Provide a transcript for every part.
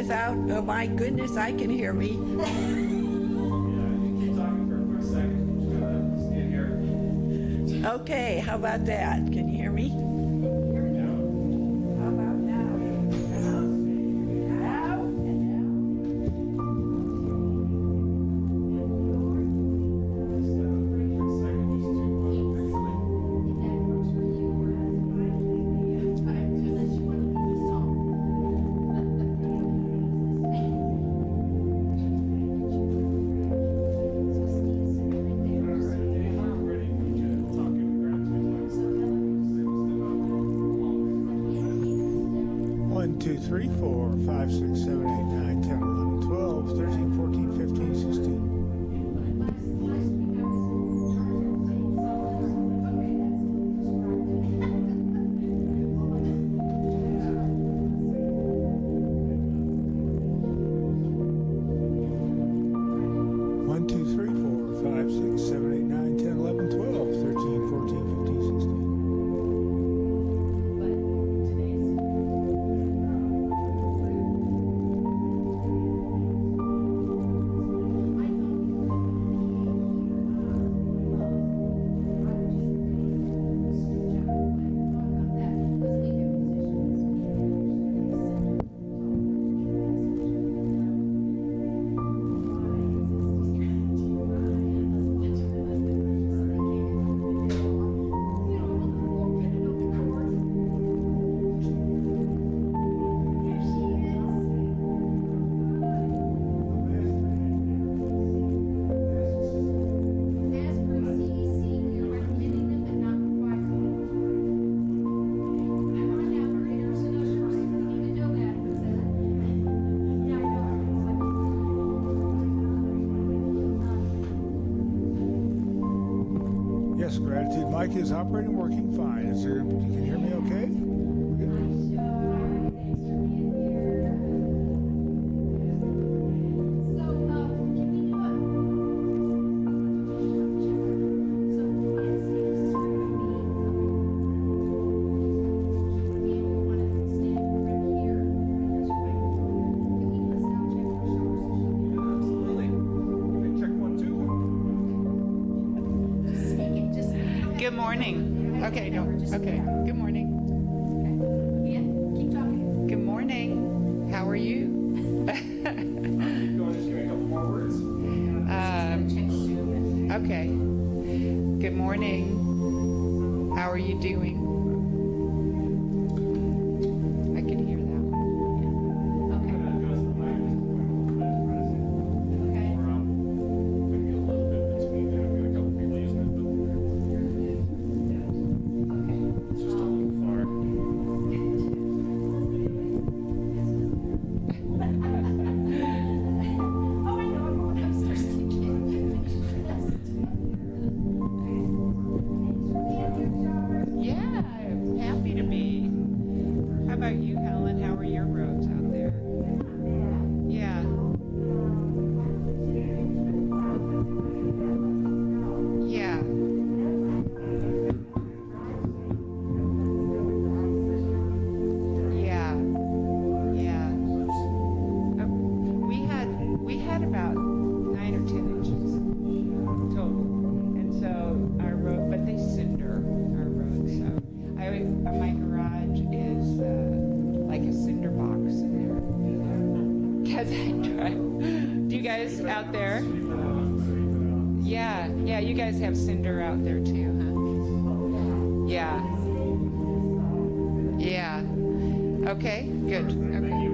without, oh my goodness, I can hear me. Keep talking for a quick second. Just gonna stand here. Okay, how about that? Can you hear me? How about now? Now and now. One, two, three, four, five, six, seven, eight, nine, 10, 11, 12, 13, 14, 15, 16. One, two, three, four, five, six, seven, eight, nine, 10, 11, 12, 13, 14, 15, 16. Yes, gratitude. Mic is operating, working fine. Is there? You can hear me okay? Good. Absolutely. Okay, check 1, 2. Good morning. Okay, no. Okay. Good morning. Keep talking. Good morning. How are you? Keep going, just give me a couple more words. Okay. Good morning. How are you doing? I can hear that one. I'm gonna adjust the mic just a little bit. Okay. Or, maybe a little bit between there. I've got a couple people using it, but it's just a little far. Oh, I know. I'm thirsty. Yeah, I'm happy to be. How about you, Helen? How are your roads out there? Yeah. Yeah. Yeah. Yeah. We had about 9 or 10 inches total, and so our road, but they cinder our road. So my garage is like a cinder box in there. Cause I drive. Do you guys out there? Yeah, you guys have cinder out there too, huh? Yeah. Yeah. Okay, good. Okay.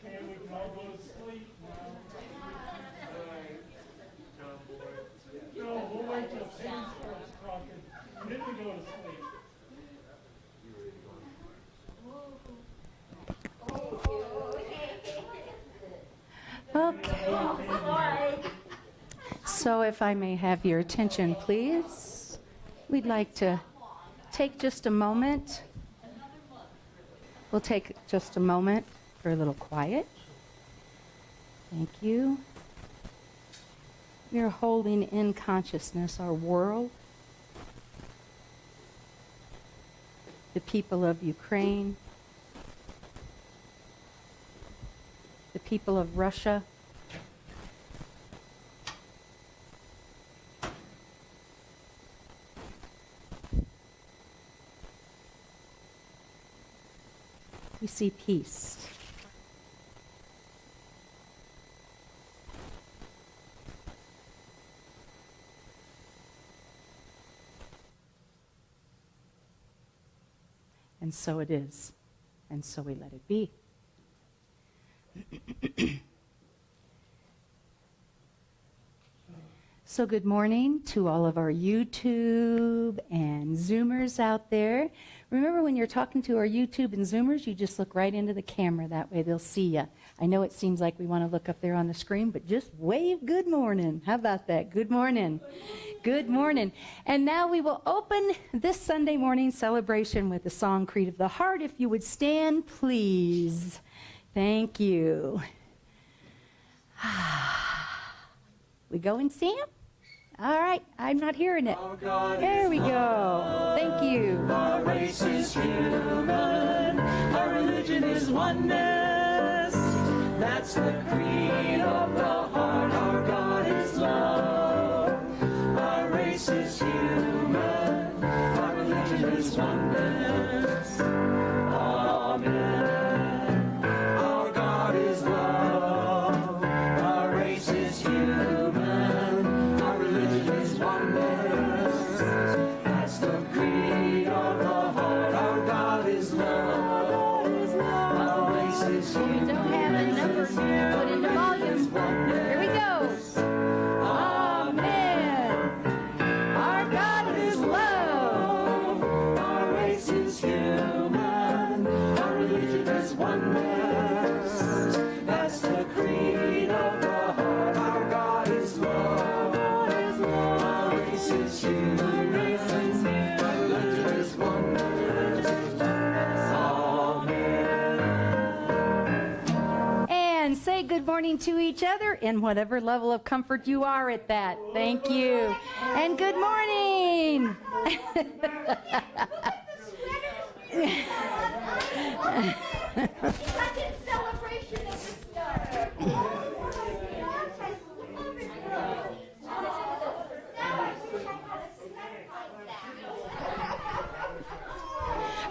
Okay, we can all go to sleep now. No, we'll wait till Sam starts talking, and then we go to sleep. Okay. So if I may have your attention, please. We'd like to take just a moment. We'll take just a moment for a little quiet. Thank you. We are holding in consciousness our world, the people of Ukraine, the people of Russia, we see peace. And so it is, and so we let it be. So good morning to all of our YouTube and Zoomers out there. Remember, when you're talking to our YouTube and Zoomers, you just look right into the camera. That way they'll see you. I know it seems like we want to look up there on the screen, but just wave good morning. How about that? Good morning. Good morning. And now we will open this Sunday morning celebration with the song Creed of the Heart. If you would stand, please. Thank you. We going, Sam? All right, I'm not hearing it. There we go. Thank you. Our race is human, our religion is oneness. That's the creed of the heart, our God is love. Our race is human, our religion is oneness. Amen. Our God is love, our race is human, our religion is oneness. That's the creed of the heart, our God is love. Our race is human. Don't have a number. Put into volume. Here we go. Amen. Our God is love. Our race is human. Our religion is oneness. That's the creed of the heart. Our God is love. Our race is human. Our religion is oneness. Amen. And say good morning to each other in whatever level of comfort you are at that. Thank you. And good morning. Second celebration of the star.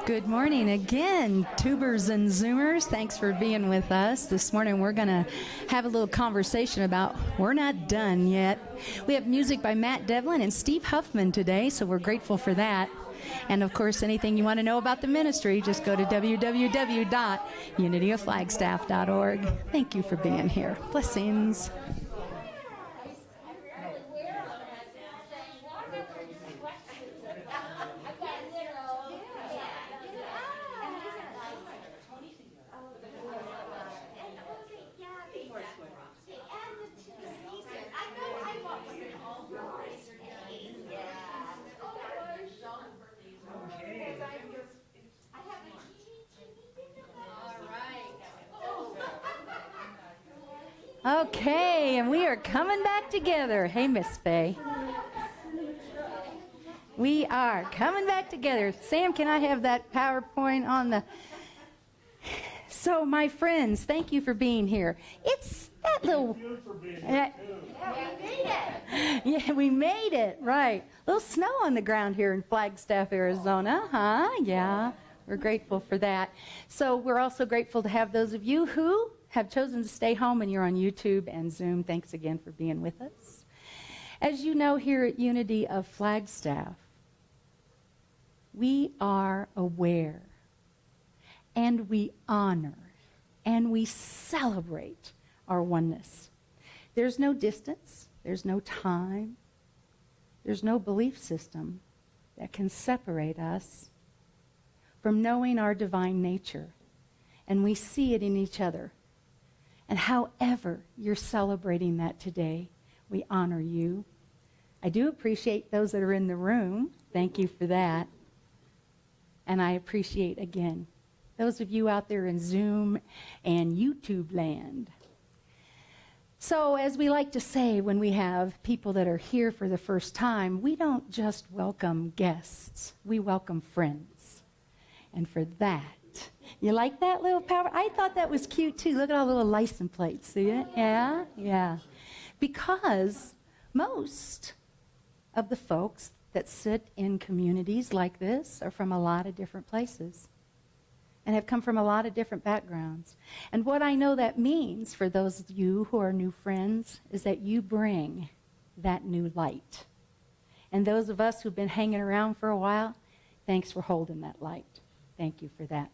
Good morning again, tubers and Zoomers. Thanks for being with us. This morning we're going to have a little conversation about we're not done yet. We have music by Matt Devlin and Steve Huffman today, so we're grateful for that. And of course, anything you want to know about the ministry, just go to www.unityofflagstaff.org. Thank you for being here. Blessings. Okay, and we are coming back together. Hey, Miss Faye. We are coming back together. Sam, can I have that PowerPoint on the... So, my friends, thank you for being here. It's that little... Yeah, we made it, right. A little snow on the ground here in Flagstaff, Arizona, huh? Yeah, we're grateful for that. So we're also grateful to have those of you who have chosen to stay home and you're on YouTube and Zoom, thanks again for being with us. As you know, here at Unity of Flagstaff, we are aware and we honor and we celebrate our oneness. There's no distance, there's no time, there's no belief system that can separate us from knowing our divine nature. And we see it in each other. And however you're celebrating that today, we honor you. I do appreciate those that are in the room. Thank you for that. And I appreciate, again, those of you out there in Zoom and YouTube land. So, as we like to say when we have people that are here for the first time, we don't just welcome guests, we welcome friends. And for that, you like that little power? I thought that was cute too. Look at all the little license plates. See it? Yeah? Yeah. Because most of the folks that sit in communities like this are from a lot of different places and have come from a lot of different backgrounds. And what I know that means for those of you who are new friends is that you bring that new light. And those of us who've been hanging around for a while, thanks for holding that light. Thank you for that.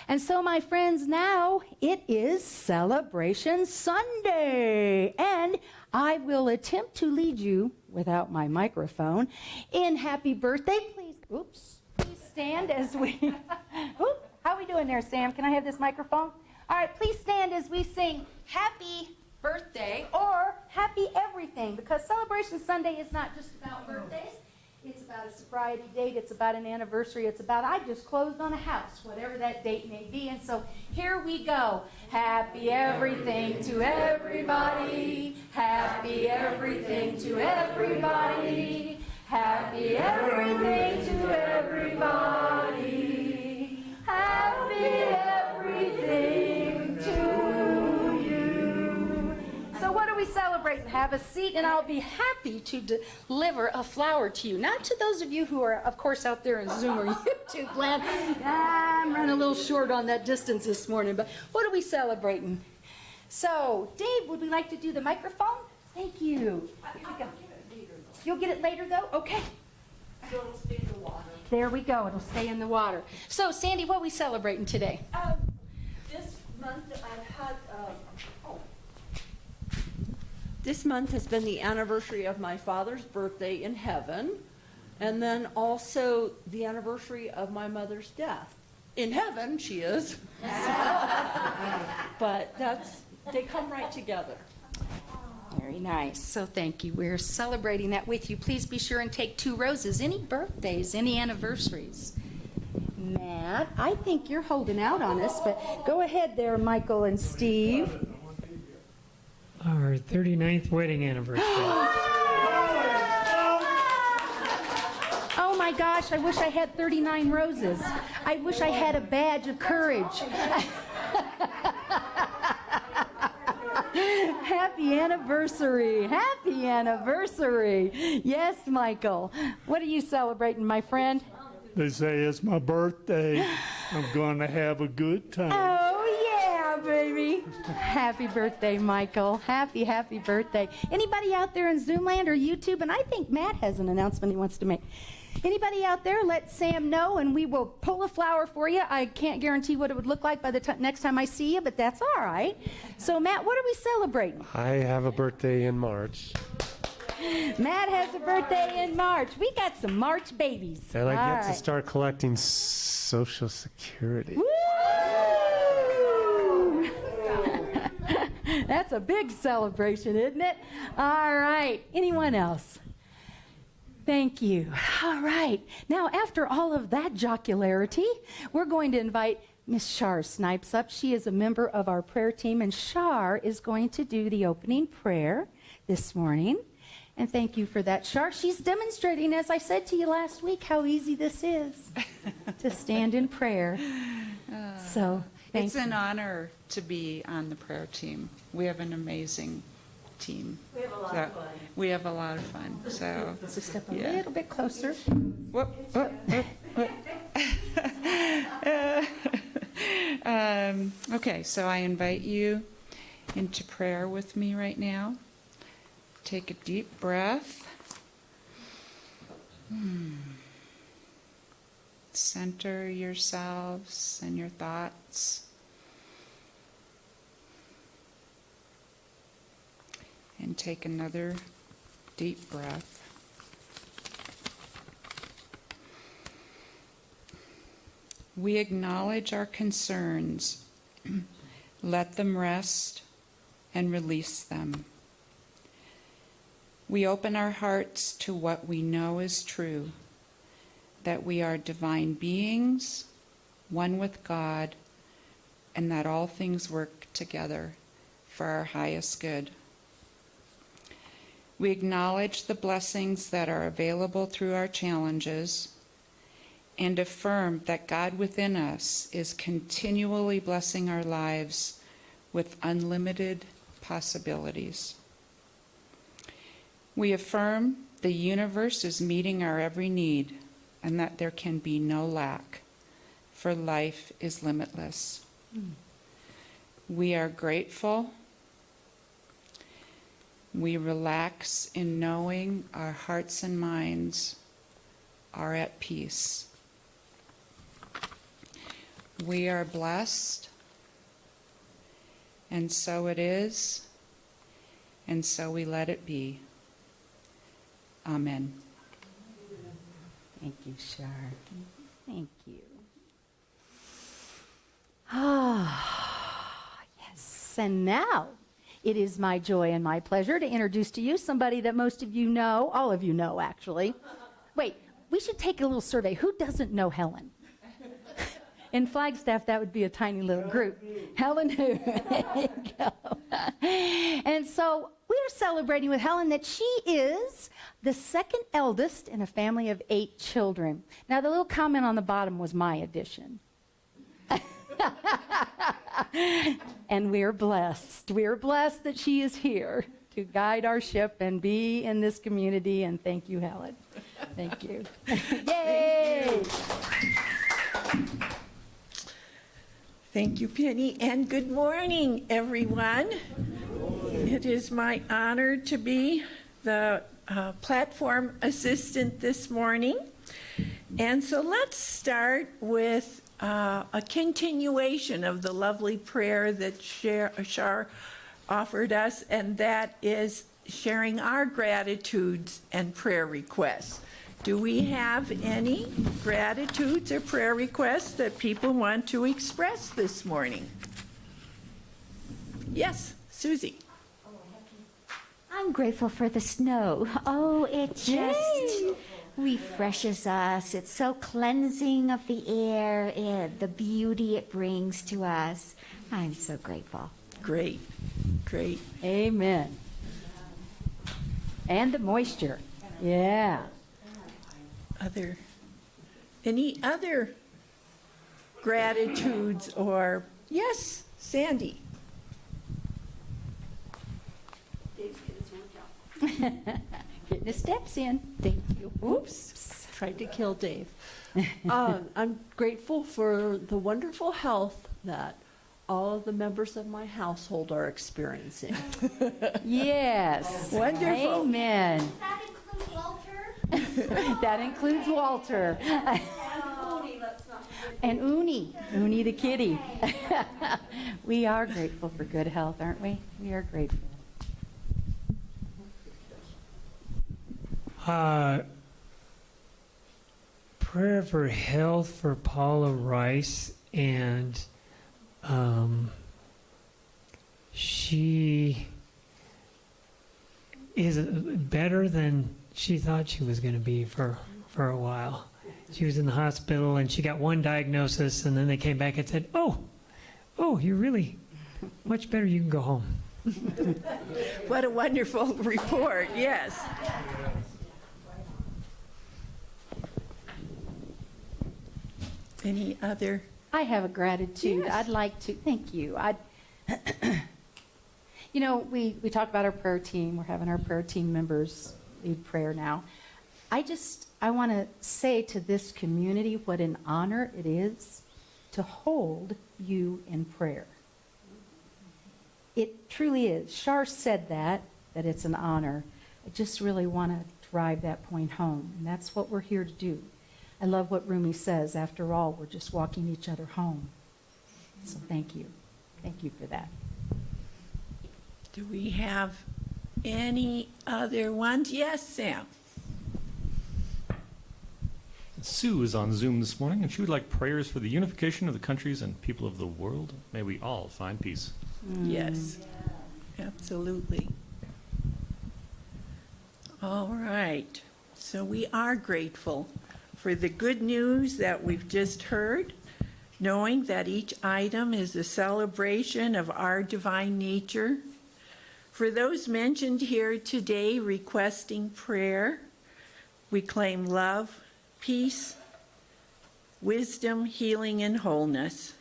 And so, my friends, now it is Celebration Sunday. And I will attempt to lead you, without my microphone, in happy birthday. Please stand as we... Oops, how are we doing there, Sam? Can I have this microphone? All right, please stand as we sing happy birthday or happy everything, because Celebration Sunday is not just about birthdays. It's about a sobriety date. It's about an anniversary. It's about I just closed on a house, whatever that date may be. And so here we go. Happy everything to everybody. Happy everything to everybody. Happy everything to everybody. Happy everything to you. So what are we celebrating? Have a seat, and I'll be happy to deliver a flower to you. Not to those of you who are, of course, out there in Zoom or YouTube land. I'm running a little short on that distance this morning, but what are we celebrating? So, Dave, would we like to do the microphone? Thank you. Here we go. You'll get it later, though? Okay. So it'll stay in the water. There we go. It'll stay in the water. So, Sandy, what are we celebrating today? This month I've had, this month has been the anniversary of my father's birthday in heaven, and then also the anniversary of my mother's death. In heaven, she is. But they come right together. Very nice. So thank you. We're celebrating that with you. Please be sure and take 2 roses. Any birthdays, any anniversaries? Matt, I think you're holding out on us, but go ahead there, Michael and Steve. Our 39th wedding anniversary. Oh my gosh, I wish I had 39 roses. I wish I had a badge of courage. Happy anniversary. Happy anniversary. Yes, Michael. What are you celebrating, my friend? They say it's my birthday. I'm going to have a good time. Oh, yeah, baby. Happy birthday, Michael. Happy, happy birthday. Anybody out there in Zoom land or YouTube? And I think Matt has an announcement he wants to make. Anybody out there, let Sam know, and we will pull a flower for you. I can't guarantee what it would look like by the next time I see you, but that's all right. So, Matt, what are we celebrating? I have a birthday in March. Matt has a birthday in March. We got some March babies. And I All get to right. start collecting Social Security. Woo! That's a big celebration, isn't it? All right. Anyone else? Thank you. All right. Now, after all of that jocularity, we're going to invite Miss Shar Snipes up. She is a member of our prayer team, and Shar is going to do the opening prayer this morning. And thank you for that, Shar. She's demonstrating, as I said to you last week, how easy this is to stand in prayer. So, thank It's you. an honor to be on the prayer team. We have an amazing team. We have a lot of fun. We have a lot of fun. So, So step a yeah. little bit closer. whoop, whoop, whoop, whoop. Okay, so I invite you into prayer with me right now. Take a deep breath. Center yourselves and your thoughts. And take another deep breath. We acknowledge our concerns. Let them rest and release them. We open our hearts to what we know is true, that we are divine beings, one with God, and that all things work together for our highest good. We acknowledge the blessings that are available through our challenges and affirm that God within us is continually blessing our lives with unlimited possibilities. We affirm the universe is meeting our every need and that there can be no lack, for life is limitless. We are grateful. We relax in knowing our hearts and minds are at peace. We are blessed, and so it is, and so we let it be. Amen. Thank you, Shar. Thank you. Ah, yes. And now it is my joy and my pleasure to introduce to you somebody that most of you know, all of you know, actually. Wait, we should take a little survey. Who doesn't know Helen? In Flagstaff, that would be a tiny little group. Helen who? There you go. And so we're celebrating with Helen that she is the second eldest in a family of 8 children. Now, the little comment on the bottom was my addition. And we're blessed. We're blessed that she is here to guide our ship and be in this community. And thank you, Helen. Thank you. Yay! Thank you, Penny, and good morning, everyone. It is my honor to be the platform assistant this morning. And so let's start with a continuation of the lovely prayer that Shar offered us, and that is sharing our gratitudes and prayer requests. Do we have any gratitudes or prayer requests that people want to express this morning? Yes, Susie. I'm grateful for the snow. Oh, it just refreshes us. It's so cleansing of the air, the beauty it brings to us. I'm so grateful. Great, great. Amen. And the moisture. Yeah. Any other gratitudes or, yes, Sandy. Dave's getting his work out. Getting his steps in. Thank you. Oops. Tried to kill Dave. I'm grateful for the wonderful health that all of the members of my household are experiencing. Yes. Wonderful. Amen. Does that include Walter? That includes Walter. And Uni the kitty. We are grateful for good health, aren't we? We are grateful. Prayer for health for Paula Rice, and she is better than she thought she was going to be for a while. She was in the hospital and she got one diagnosis, and then they came back and said, oh, you're really much better. You can go home. What a wonderful report, yes. Any other? I have a gratitude. Yes. I'd like to, thank you. You know, we talk about our prayer team. We're having our prayer team members lead prayer now. I want to say to this community what an honor it is to hold you in prayer. It truly is. Shar said that it's an honor. I just really want to drive that point home, and that's what we're here to do. I love what Rumi says, after all, we're just walking each other home. So thank you. Thank you for that. Do we have any other ones? Yes, Sam. Sue is on Zoom this morning, and she would like prayers for the unification of the countries and people of the world. May we all find peace. Yes, absolutely. All right. So we are grateful for the good news that we've just heard, knowing that each item is a celebration of our divine nature. For those mentioned here today requesting prayer, we claim love, peace, wisdom, healing, and wholeness.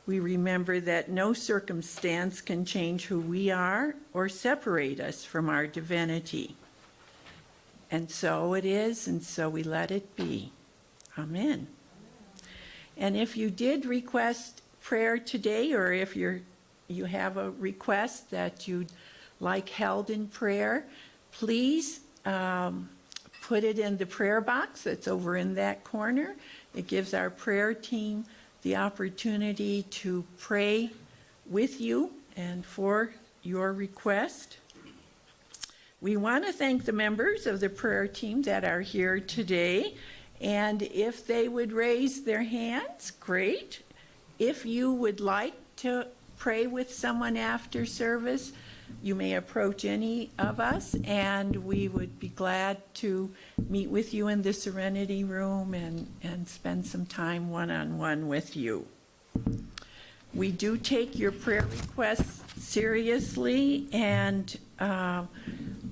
We remember that no circumstance can change who we are or separate us from our divinity. And so it is, and so we let it be. Amen. And if you did request prayer today, or if you have a request that you'd like held in prayer, please put it in the prayer box that's over in that corner. It gives our prayer team the opportunity to pray with you and for your request. We want to thank the members of the prayer team that are here today, and if they would raise their hands, great. If you would like to pray with someone after service, you may approach any of us, and we would be glad to meet with you in the Serenity Room and spend some time one-on-one with you. We do take your prayer requests seriously and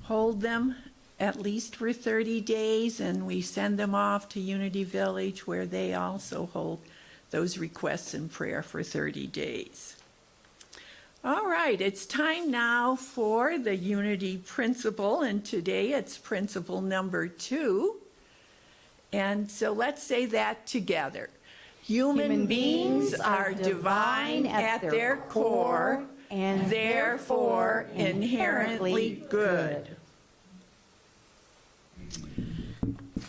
hold them at least for 30 days, and we send them off to Unity Village, where they also hold those requests in prayer for 30 days. All right, it's time now for the Unity Principle, and today it's principle number 2. And so let's say that together. Human beings are divine at their core and therefore inherently good.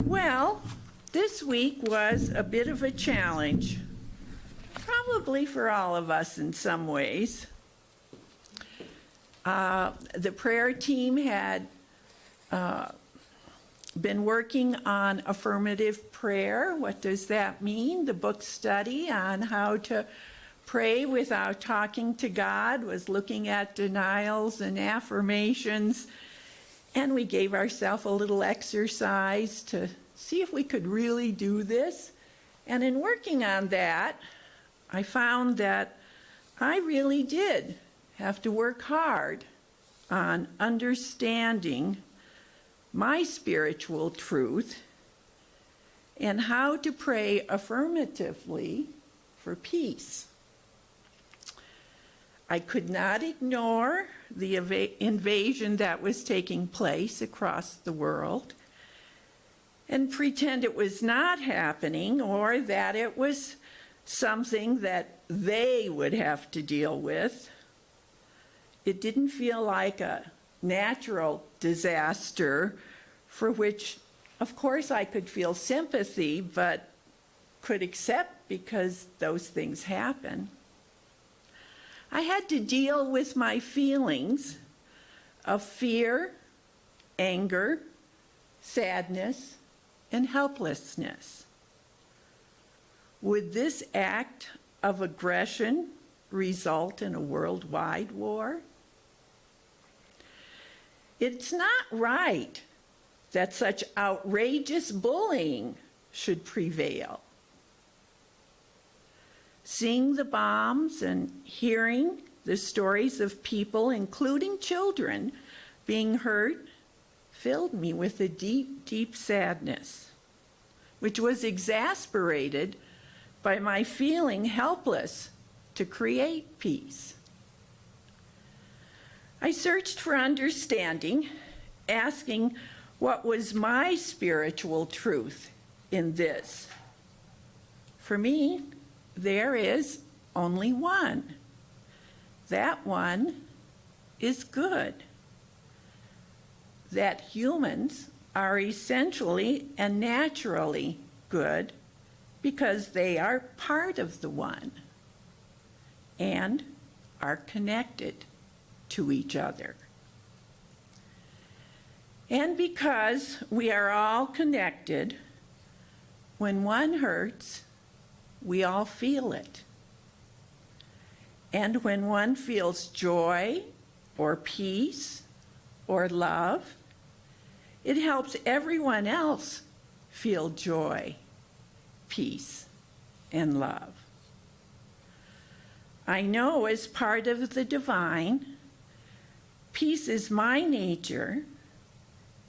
Well, this week was a bit of a challenge, probably for all of us in some ways. The prayer team had been working on affirmative prayer. What does that mean? The book study on how to pray without talking to God was looking at denials and affirmations, and we gave ourselves a little exercise to see if we could really do this. And in working on that, I found that I really did have to work hard on understanding my spiritual truth and how to pray affirmatively for peace. I could not ignore the invasion that was taking place across the world and pretend it was not happening, or that it was something that they would have to deal with. It didn't feel like a natural disaster for which, of course, I could feel sympathy, but could accept because those things happen. I had to deal with my feelings of fear, anger, sadness, and helplessness. Would this act of aggression result in a worldwide war? It's not right that such outrageous bullying should prevail. Seeing the bombs and hearing the stories of people, including children, being hurt filled me with a deep, deep sadness, which was exasperated by my feeling helpless to create peace. I searched for understanding, asking what was my spiritual truth in this. For me, there is only one. That one is good. That humans are essentially and naturally good because they are part of the one and are connected to each other. And because we are all connected, when one hurts, we all feel it. And when one feels joy or peace or love, it helps everyone else feel joy, peace, and love. I know as part of the divine, peace is my nature,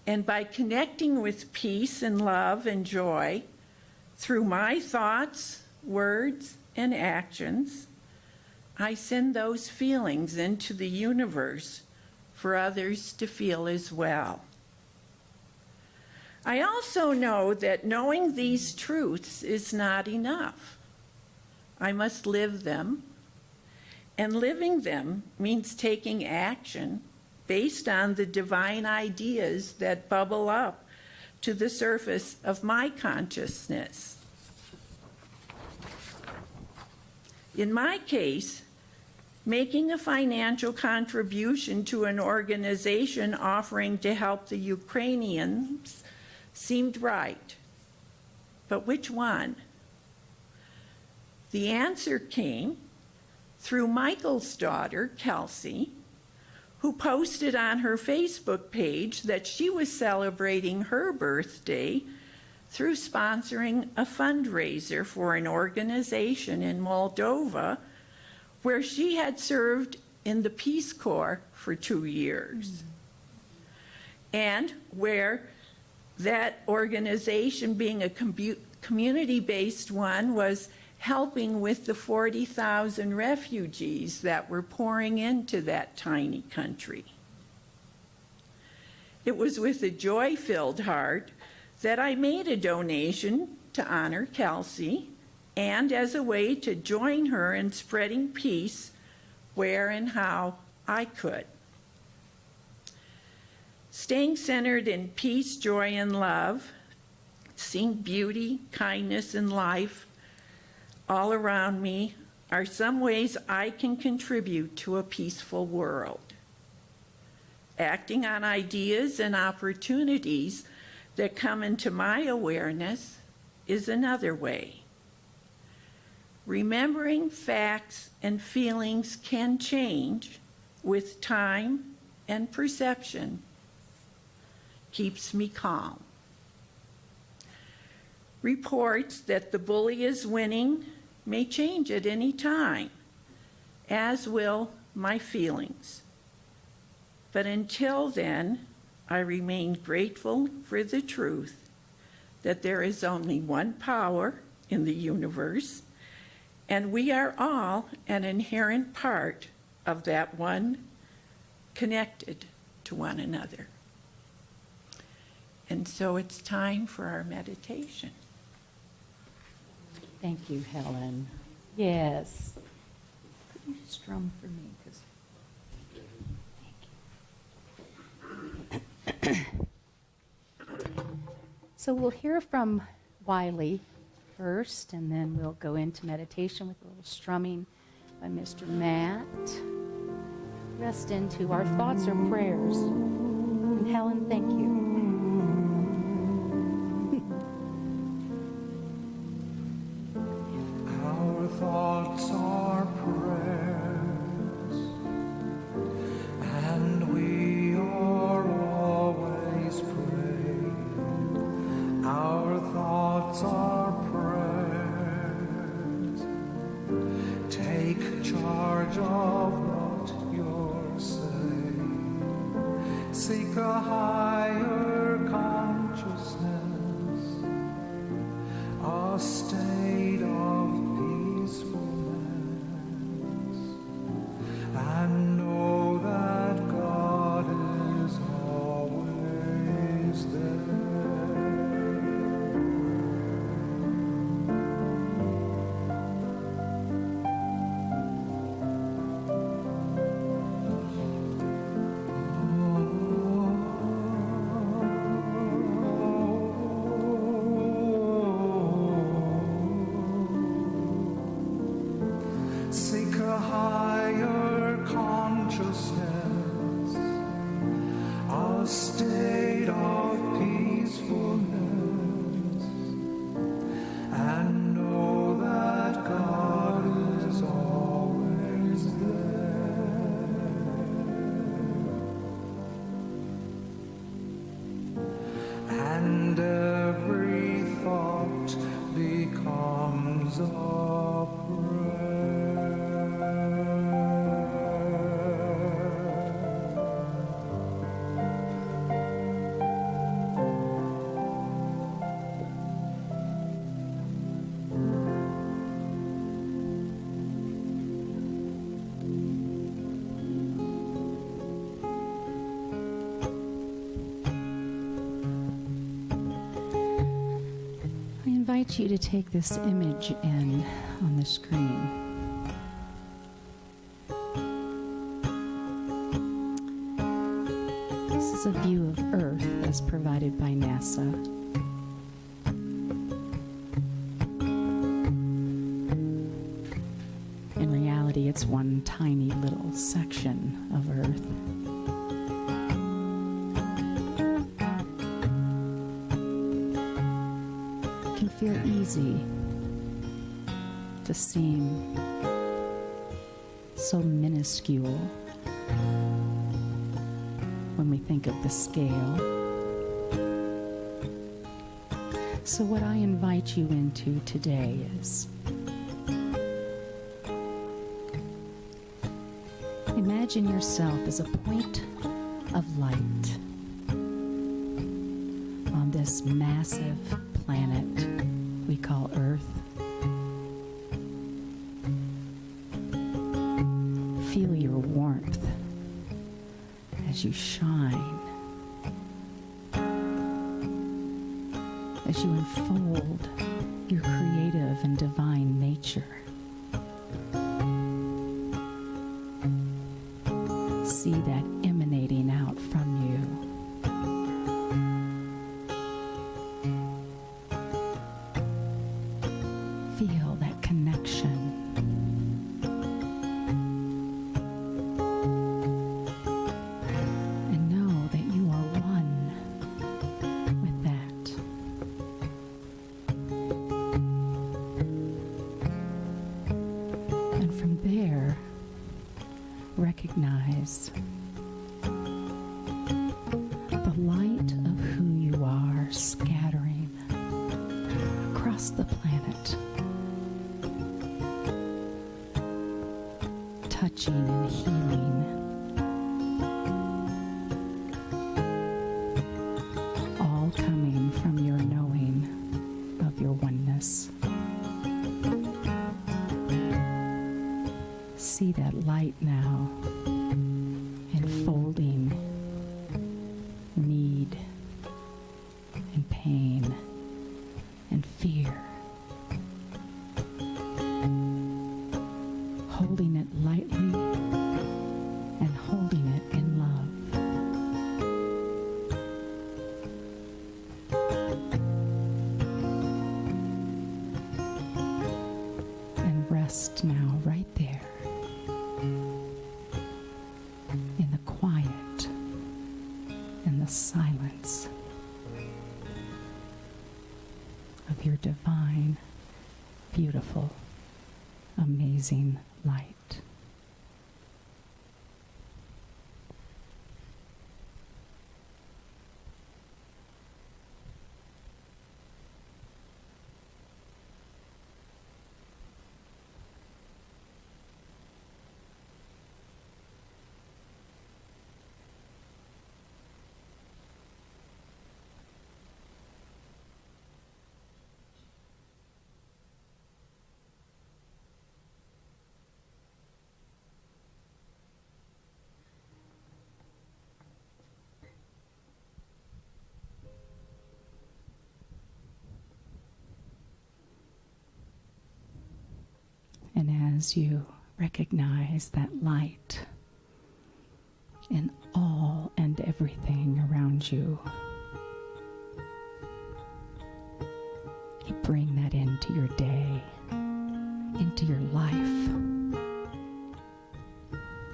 and by connecting with peace and love and joy through my thoughts, words, and actions, I send those feelings into the universe for others to feel as well. I also know that knowing these truths is not enough. I must live them, and living them means taking action based on the divine ideas that bubble up to the surface of my consciousness. In my case, making a financial contribution to an organization offering to help the Ukrainians seemed right. But which one? The answer came through Michael's daughter, Kelsey, who posted on her Facebook page that she was celebrating her birthday through sponsoring a fundraiser for an organization in Moldova where she had served in the Peace Corps for 2 years, and where that organization, being a community-based one, was helping with the 40,000 refugees that were pouring into that tiny country. It was with a joy-filled heart that I made a donation to honor Kelsey and as a way to join her in spreading peace where and how I could. Staying centered in peace, joy, and love, seeing beauty, kindness, and life all around me are some ways I can contribute to a peaceful world. Acting on ideas and opportunities that come into my awareness is another way. Remembering facts and feelings can change with time and perception. Keeps me calm. Reports that the bully is winning may change at any time, as will my feelings. But until then, I remain grateful for the truth that there is only one power in the universe, and we are all an inherent part of that one, connected to one another. And so it's time for our meditation. Thank you, Helen. Yes. Could you strum for me? 'Cause- thank you. So we'll hear from Wiley first, and then we'll go into meditation with a little strumming by Mr. Matt. Rest into our thoughts or prayers. And Helen, thank you. Our thoughts are prayers, and we are always praying. Our thoughts are prayers. Take charge of what you're saying. Seek a higher consciousness, a state of peacefulness, and know that God is always there. and every thought becomes a prayer. I invite you to take this image in on the screen. This is a view of Earth as provided by NASA. In reality, it's one tiny little section of Earth. It can feel easy to seem so minuscule when we think of the scale. So what I invite you into today is imagine yourself as a point of light on this massive planet we call Earth. Feel your warmth as you shine, as you unfold your creative and divine nature. See that emanating out from you. Feel that connection. And know that you are one with that. And from there, recognize the light of who you are scattering across the planet, touching and healing all coming from your knowing of your oneness. See that light now enfolding need and pain and fear, holding it lightly and holding it in love. And rest now right there in the quiet and the silence of your divine, beautiful, amazing light. And as you recognize that light in all and everything around you, you bring that into your day, into your life.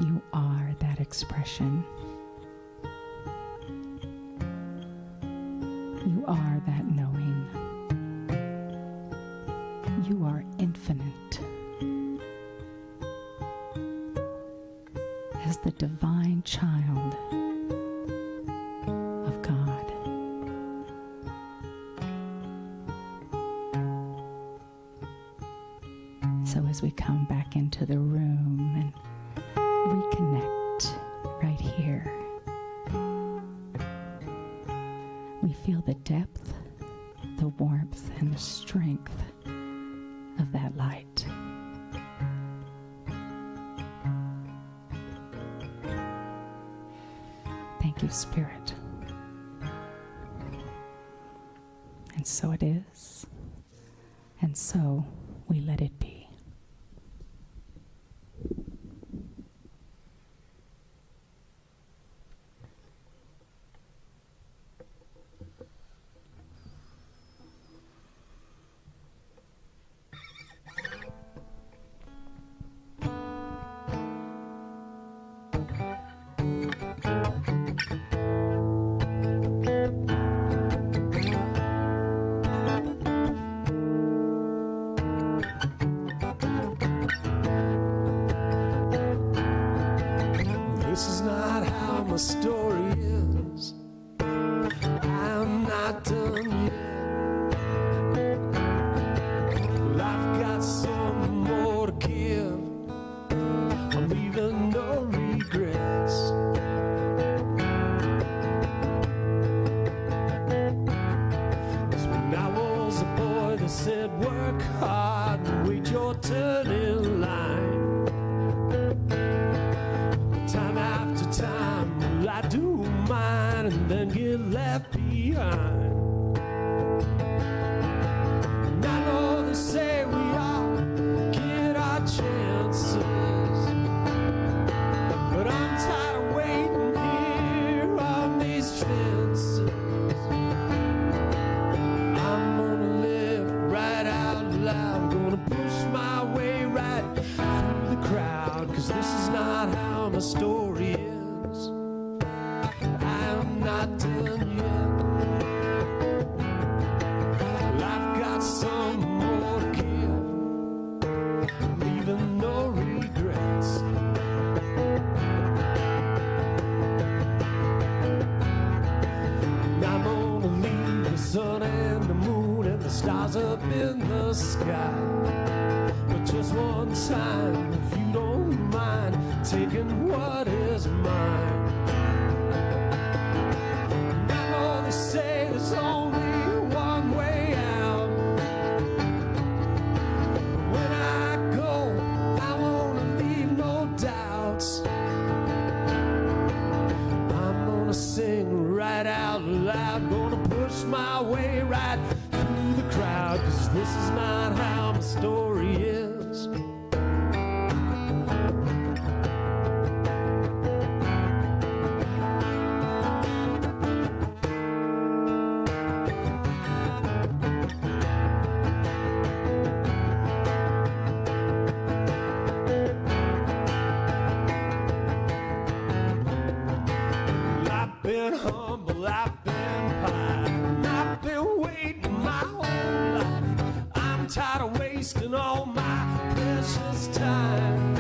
You are that expression. You are that knowing. You are infinite. As the divine child of God, So as we come back into the room and reconnect right here, we feel the depth, the warmth, and the strength of that light. Thank you, Spirit. And so it is, and so we let it be. This is not how my story is. I'm not done yet. I've got some more to give. I'm leaving no regrets. 'Cause when I was a boy, they said work hard and wait your turn in line. Time after time, well, I do mine and then get left behind. And I know they say we all get our chances, but I'm tired of waiting here on these fences. I'm gonna live right out loud, gonna push my way right through the crowd, 'cause this is not how my story is. I am not done yet. Well, I've got some more to give, leaving no regrets. And I'm gonna leave the sun and the moon and the stars up in the sky. But just one time, if you don't mind taking what is mine. And I know they say there's only one way out, but when I go, I wanna leave no doubts. I'm gonna sing right out loud, gonna push my way right through the crowd, 'cause this is not how my story is. I've been humble, I've been pie, I've been waiting my whole life. I'm tired of wasting all my precious time.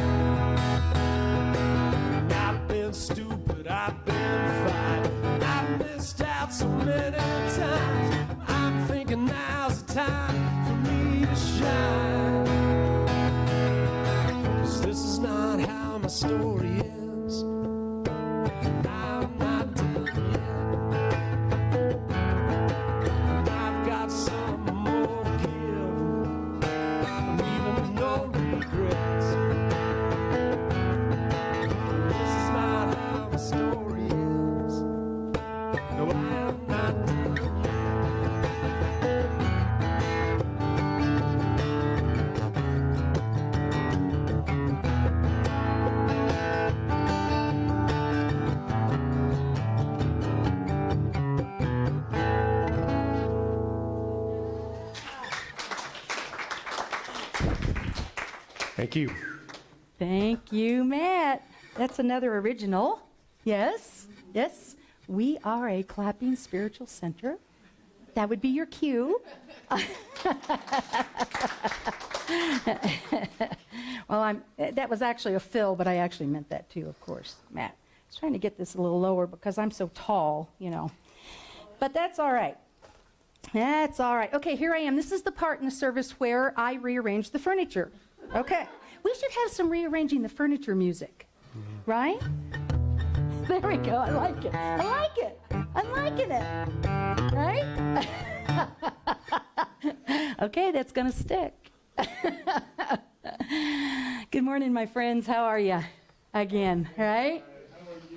I've been stupid, I've been fine, I've missed out so many times. I'm thinking now's the time for me to shine. 'Cause this is not how my story is. I'm not done yet. I've got some more to give, leaving no regrets. This is not how my story is. No, I am not done yet. Thank you. Thank you, Matt. That's another original. Yes, yes. We are a clapping spiritual center. That would be your cue. Well, that was actually a fill, but I actually meant that too, of course, Matt. I was trying to get this a little lower because I'm so tall, you know. But that's all right. That's all right. Okay, here I am. This is the part in the service where I rearrange the furniture. Okay. We should have some rearranging the furniture music, right? There we go. I like it. I like it. I'm liking it. Right? Okay, that's going to stick. Good morning, my friends. How are you? Again, right?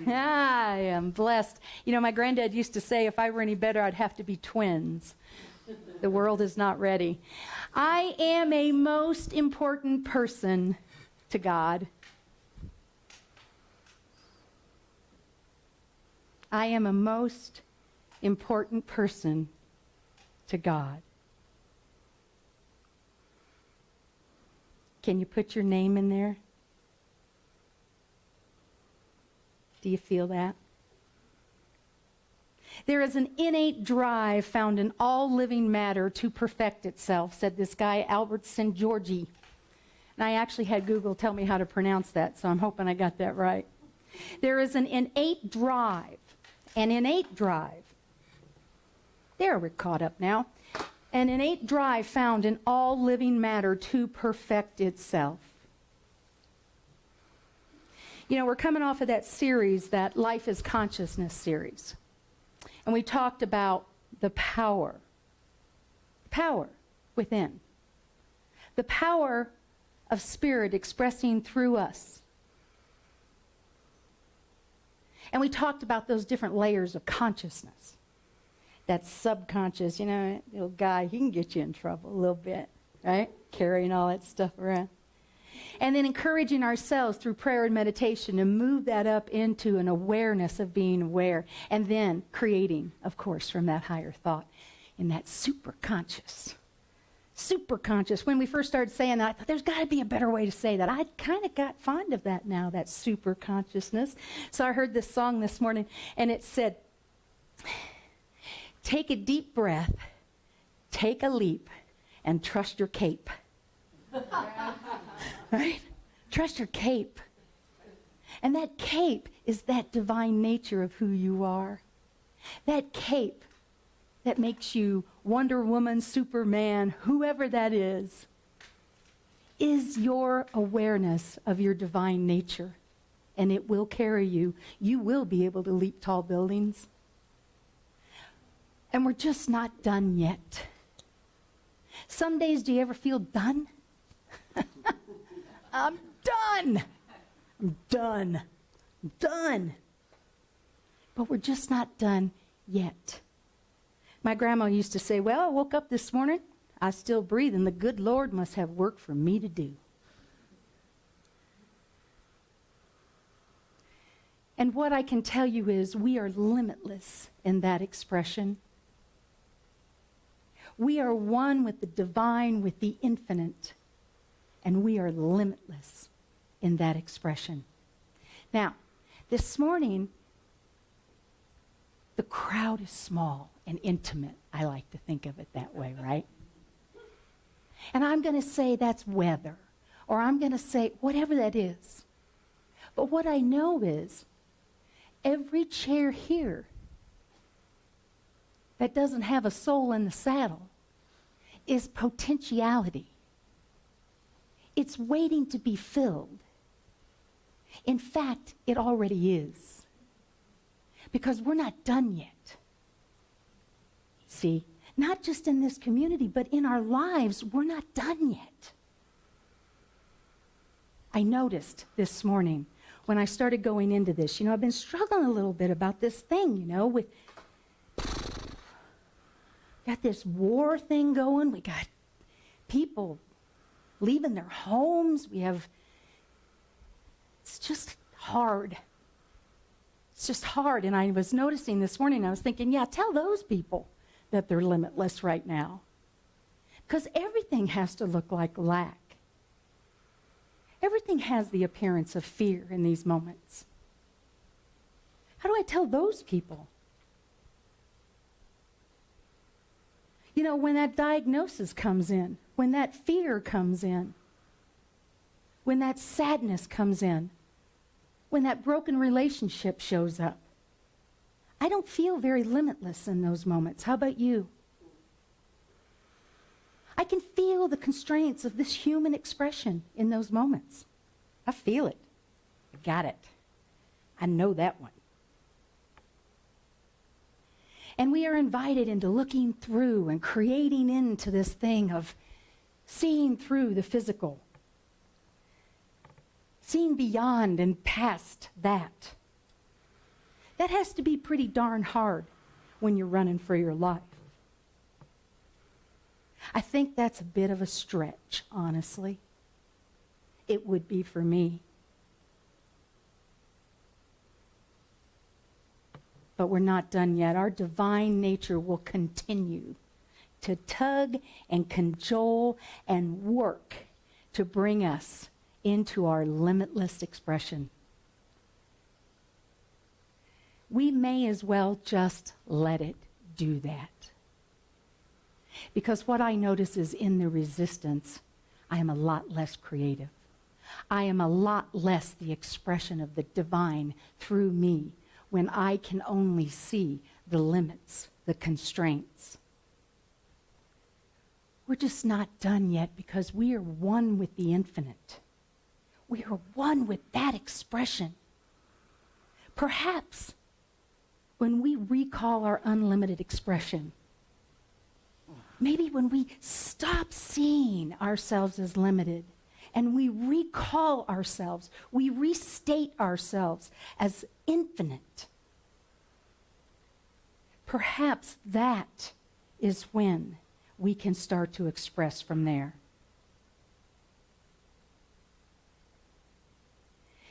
I am blessed. You know, my granddad used to say if I were any better, I'd have to be twins. The world is not ready. I am a most important person to God. I am a most important person to God. Can you put your name in there? Do you feel that? There is an innate drive found in all living matter to perfect itself, said this guy, Albert Szent-Györgyi. And I actually had Google tell me how to pronounce that, so I'm hoping I got that right. There is an innate drive. There, we're caught up now. An innate drive found in all living matter to perfect itself. You know, we're coming off of that series, that Life is Consciousness series. And we talked about the power within. The power of Spirit expressing through us. And we talked about those different layers of consciousness. That subconscious, you know, that little guy, he can get you in trouble a little bit, right? Carrying all that stuff around. And then encouraging ourselves through prayer and meditation to move that up into an awareness of being aware. And then creating, of course, from that higher thought in that superconscious. Superconscious. When we first started saying that, I thought there's got to be a better way to say that. I kind of got fond of that now, that superconsciousness. So I heard this song this morning, and it said, take a deep breath, take a leap, and trust your cape. Right? Trust your cape. And that cape is that divine nature of who you are. That cape that makes you Wonder Woman, Superman, whoever that is your awareness of your divine nature. And it will carry you. You will be able to leap tall buildings. And we're just not done yet. Some days, do you ever feel done? I'm done. I'm done. I'm done. But we're just not done yet. My grandma used to say, well, I woke up this morning, I still breathe, and the good Lord must have work for me to do. And what I can tell you is we are limitless in that expression. We are one with the divine, with the infinite. And we are limitless in that expression. Now, this morning, the crowd is small and intimate. I like to think of it that way, right? And I'm going to say that's weather, or I'm going to say whatever that is. But what I know is every chair here that doesn't have a soul in the saddle is potentiality. It's waiting to be filled. In fact, it already is. Because we're not done yet. See, not just in this community, but in our lives, we're not done yet. I noticed this morning when I started going into this, you know, I've been struggling a little bit about this thing, you know, with got this war thing going. We got people leaving their homes. It's just hard. It's just hard. And I was noticing this morning, I was thinking, yeah, tell those people that they're limitless right now. Because everything has to look like lack. Everything has the appearance of fear in these moments. How do I tell those people? You know, when that diagnosis comes in, when that fear comes in, when that sadness comes in, when that broken relationship shows up, I don't feel very limitless in those moments. How about you? I can feel the constraints of this human expression in those moments. I feel it. I got it. I know that one. And we are invited into looking through and creating into this thing of seeing through the physical, seeing beyond and past that. That has to be pretty darn hard when you're running for your life. I think that's a bit of a stretch, honestly. It would be for me. But we're not done yet. Our divine nature will continue to tug and cajole and work to bring us into our limitless expression. We may as well just let it do that. Because what I notice is in the resistance, I am a lot less creative. I am a lot less the expression of the divine through me when I can only see the limits, the constraints. We're just not done yet because we are one with the infinite. We are one with that expression. Perhaps when we recall our unlimited expression, maybe when we stop seeing ourselves as limited and we recall ourselves, we restate ourselves as infinite, perhaps that is when we can start to express from there.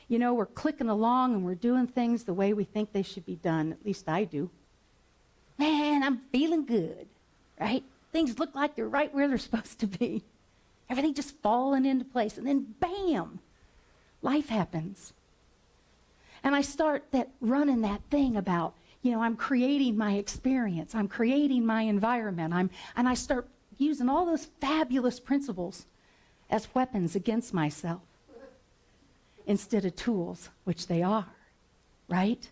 You know, we're clicking along and we're doing things the way we think they should be done. At least I do. Man, I'm feeling good, right? Things look like they're right where they're supposed to be. Everything just falling into place. And then, bam, life happens. And I start running that thing about, I'm creating my experience. I'm creating my environment. And I start using all those fabulous principles as weapons against myself instead of tools, which they are, right?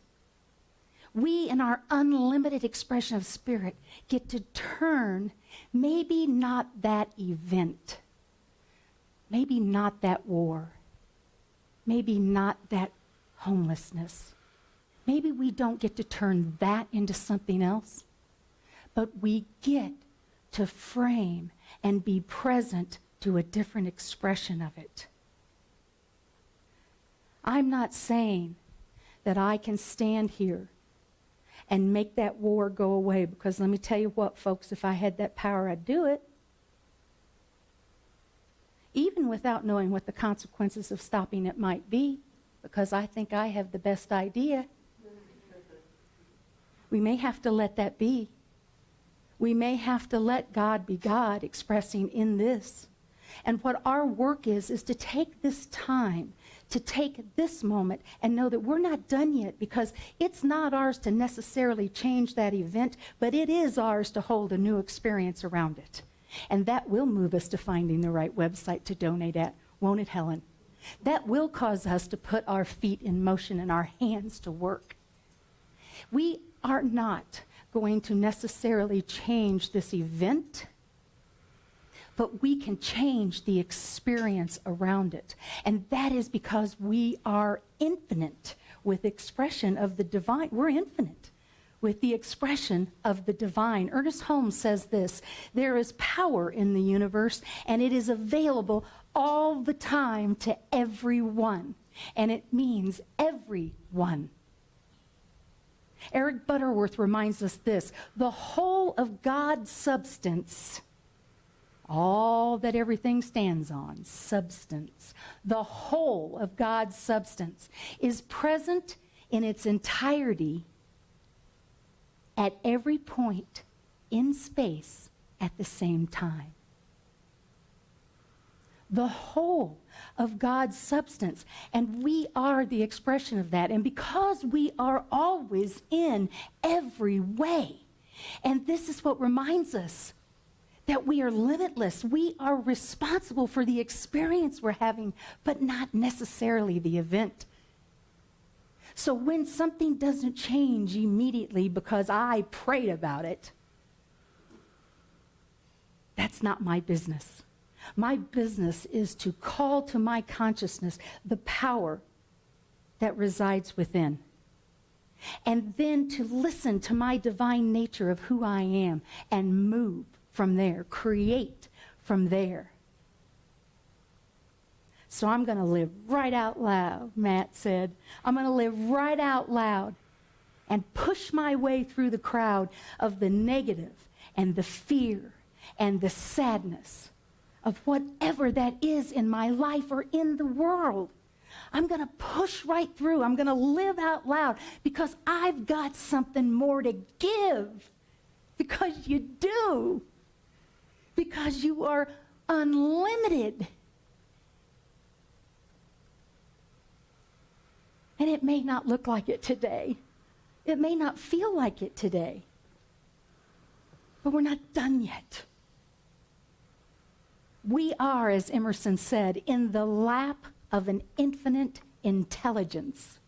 We, in our unlimited expression of spirit, get to turn maybe not that event, maybe not that war, maybe not that homelessness. Maybe we don't get to turn that into something else, but we get to frame and be present to a different expression of it. I'm not saying that I can stand here and make that war go away, because let me tell you what, folks, if I had that power, I'd do it. Even without knowing what the consequences of stopping it might be, because I think I have the best idea. We may have to let that be. We may have to let God be God, expressing in this. And what our work is to take this time, to take this moment and know that we're not done yet, because it's not ours to necessarily change that event, but it is ours to hold a new experience around it. And that will move us to finding the right website to donate at, won't it, Helen? That will cause us to put our feet in motion and our hands to work. We are not going to necessarily change this event, but we can change the experience around it. And that is because we are infinite with expression of the divine. We're infinite with the expression of the divine. Ernest Holmes says this: there is power in the universe, and it is available all the time to everyone. And it means everyone. Eric Butterworth reminds us this: the whole of God's substance, all that everything stands on, substance, the whole of God's substance is present in its entirety at every point in space at the same time. The whole of God's substance, and we are the expression of that. And because we are always in every way, and this is what reminds us that we are limitless. We are responsible for the experience we're having, but not necessarily the event. So when something doesn't change immediately because I prayed about it, That's not my business. My business is to call to my consciousness the power that resides within. And then to listen to my divine nature of who I am and move from there, create from there. So I'm going to live right out loud, Matt said. I'm going to live right out loud and push my way through the crowd of the negative and the fear and the sadness of whatever that is in my life or in the world. I'm going to push right through. I'm going to live out loud because I've got something more to give. Because you do. Because you are unlimited. And it may not look like it today. It may not feel like it today. But we're not done yet. We are, as Emerson said, in the lap of an infinite intelligence.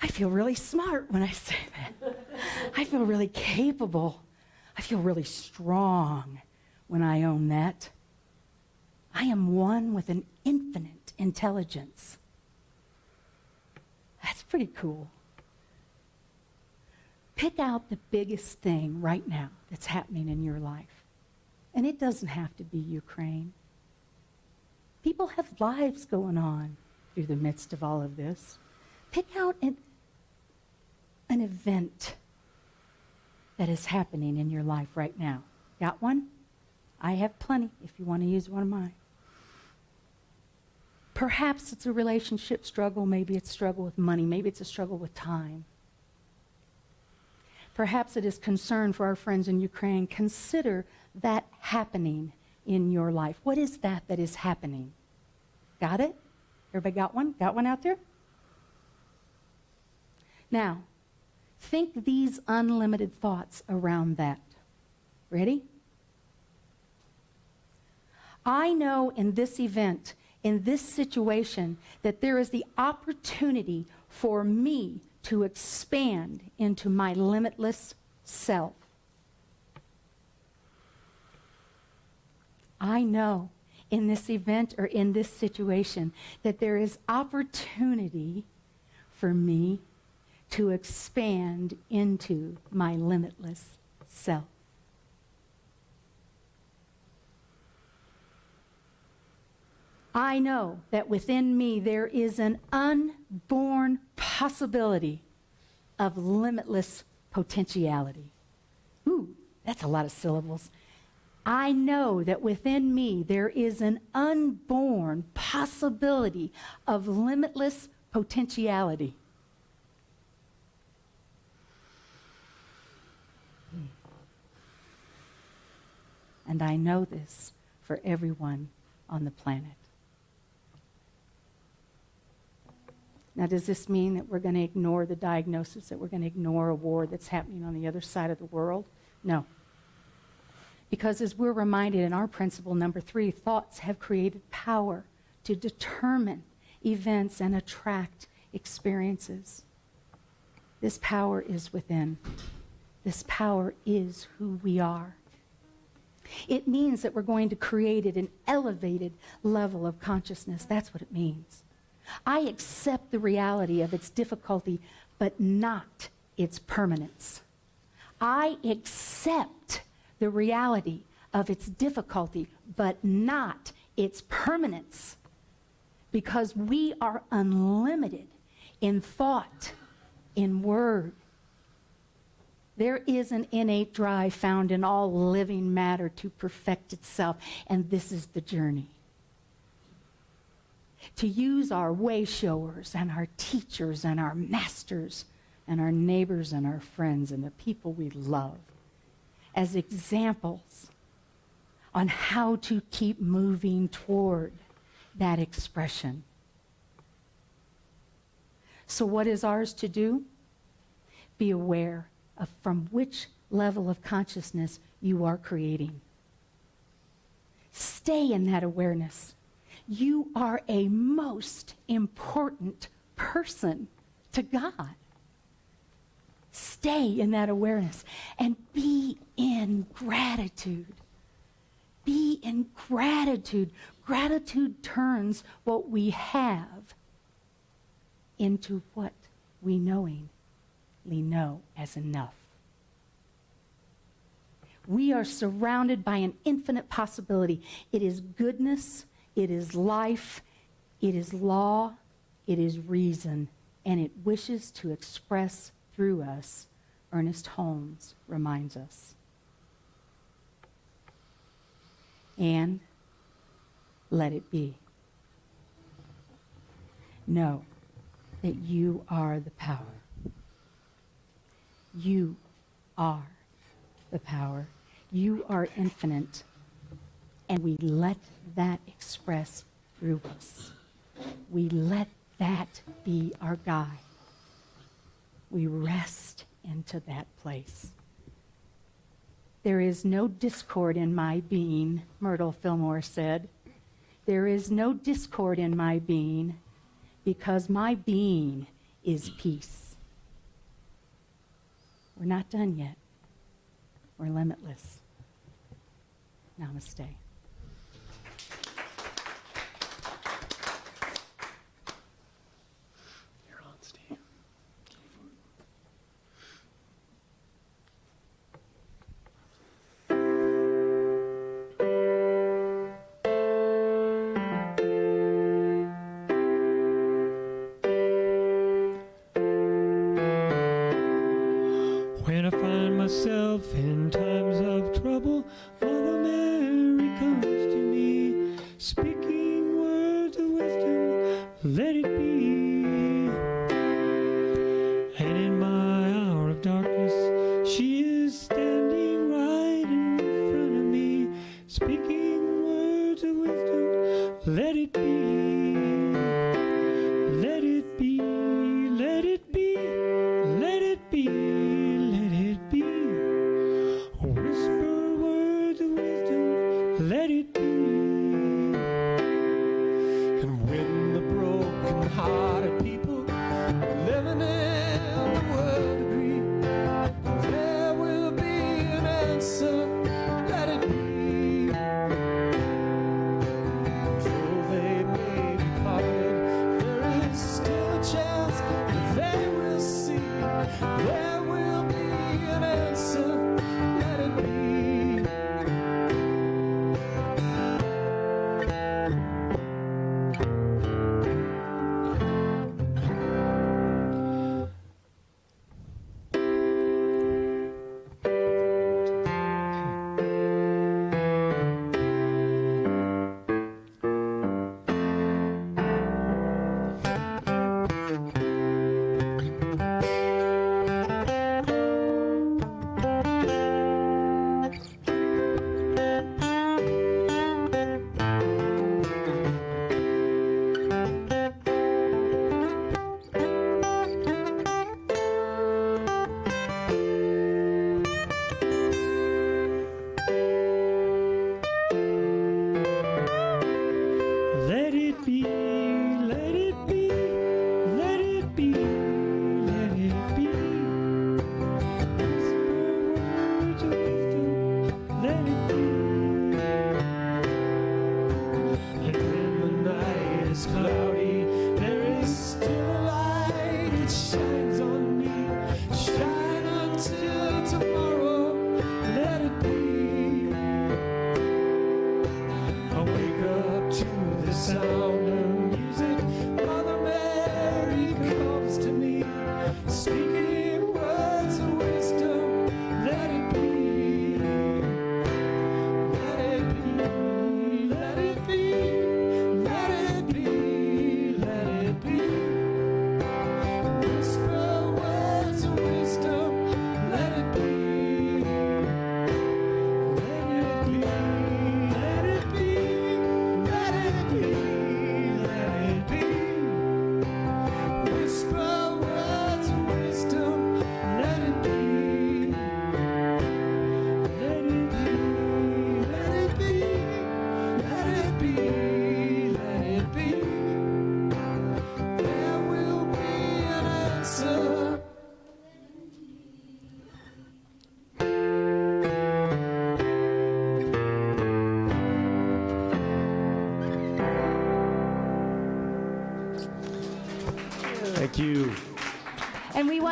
I feel really smart when I say that. I feel really capable. I feel really strong when I own that. I am one with an infinite intelligence. That's pretty cool. Pick out the biggest thing right now that's happening in your life. And it doesn't have to be Ukraine. People have lives going on through the midst of all of this. Pick out an event that is happening in your life right now. Got one? I have plenty if you want to use one of mine. Perhaps it's a relationship struggle. Maybe it's a struggle with money. Maybe it's a struggle with time. Perhaps it is concern for our friends in Ukraine. Consider that happening in your life. What is that is happening? Got it? Everybody got one? Got one out there? Now, think these unlimited thoughts around that. Ready? I know in this event, in this situation, that there is the opportunity for me to expand into my limitless self. I know in this event or in this situation that there is opportunity for me to expand into my limitless self. I know that within me there is an unborn possibility of limitless potentiality. Ooh, that's a lot of syllables. I know that within me there is an unborn possibility of limitless potentiality. And I know this for everyone on the planet. Now, does this mean that we're going to ignore the diagnosis, that we're going to ignore a war that's happening on the other side of the world? No. Because as we're reminded in our principle number 3, thoughts have created power to determine events and attract experiences. This power is within. This power is who we are. It means that we're going to create an elevated level of consciousness. That's what it means. I accept the reality of its difficulty, but not its permanence. I accept the reality of its difficulty, but not its permanence. Because we are unlimited in thought, in word. There is an innate drive found in all living matter to perfect itself, and this is the journey. To use our way showers and our teachers and our masters and our neighbors and our friends and the people we love as examples on how to keep moving toward that expression. So what is ours to do? Be aware of from which level of consciousness you are creating. Stay in that awareness. You are a most important person to God. Stay in that awareness and be in gratitude. Be in gratitude. Gratitude turns what we have into what we knowingly know as enough. We are surrounded by an infinite possibility. It is goodness, it is life, it is law, it is reason, and it wishes to express through us, Ernest Holmes reminds us. And let it be. Know that you are the power. You are the power. You are infinite. And we let that express through us. We let that be our guide. We rest into that place. There is no discord in my being, Myrtle Fillmore said. There is no discord in my being because my being is peace. We're not done yet. We're limitless. Namaste. You're on, Steve. When I find myself in times of trouble, Mother Mary comes to me, speaking words of wisdom, let it be. And in my hour of darkness, she is standing right in front of me, speaking words of wisdom, let it be. Let it be, let it be, let it be.